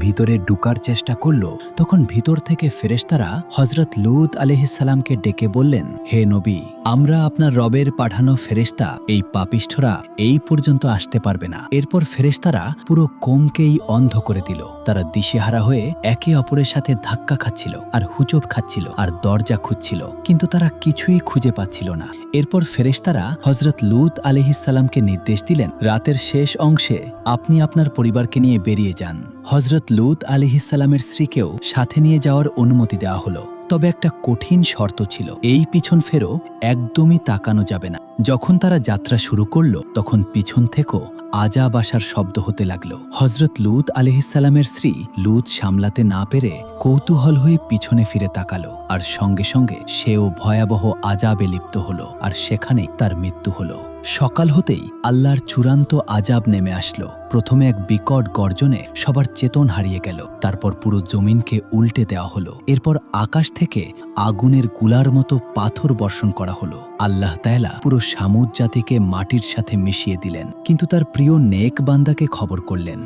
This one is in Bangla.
ভিতরে ঢুকার চেষ্টা করল, তখন ভিতর থেকে ফেরেশতারা হযরত লূত আলাইহিস সালামকে ডেকে বললেন, হে নবী, আমরা আপনার রবের পাঠানো ফেরেশতা, এই পাপিষ্ঠরা এই পর্যন্ত আসতে পারবে না। এরপর ফেরেশতারা পুরো কওমকেই অন্ধ করে দিল। তারা দিশেহারা হয়ে একে অপরের সাথে ধাক্কা খাচ্ছিল আর হুচট খাচ্ছিল আর দরজা খুঁজছিল, কিন্তু তারা কিছুই খুঁজে পাচ্ছিল না। এরপর ফেরেশতারা হযরত লূত আলাইহিস সালামকে নির্দেশ দিলেন, রাতের শেষ অংশে আপনি আপনার পরিবারকে নিয়ে বেরিয়ে যান। হযরত লূত আলাইহিস সালামের স্ত্রীকেও সাথে নিয়ে যাওয়ার অনুমতি দেওয়া হলো। তবে একটা কঠিন শর্ত ছিল, এই পিছন ফেরো একদমই তাকানো যাবে না। যখন তারা যাত্রা শুরু করলো, তখন পিছন থেকেও আজাব আসার শব্দ হতে লাগলো। হযরত লূত আলাইহিস সালামের স্ত্রী লূত সামলাতে না পেরে কৌতূহল হয়ে পিছনে ফিরে তাকালো, আর সঙ্গে সঙ্গে সেও ভয়াবহ আজাবে লিপ্ত হলো, আর সেখানেই তার মৃত্যু হলো। সকাল হতেই আল্লাহর চূড়ান্ত আজাব নেমে আসলো। প্রথমে এক বিকট গর্জনে সবার চেতন হারিয়ে গেল, তারপর পুরো জমিনকে উল্টে দেওয়া হলো। এরপর আকাশ থেকে আগুনের গুলার মতো পাথর বর্ষণ করা হলো। আল্লাহ তাআলা পুরো সামুদ জাতিকে মাটির সাথে মিশিয়ে দিলেন, কিন্তু তার প্রিয় নেক বান্দাকে খবর করলেন,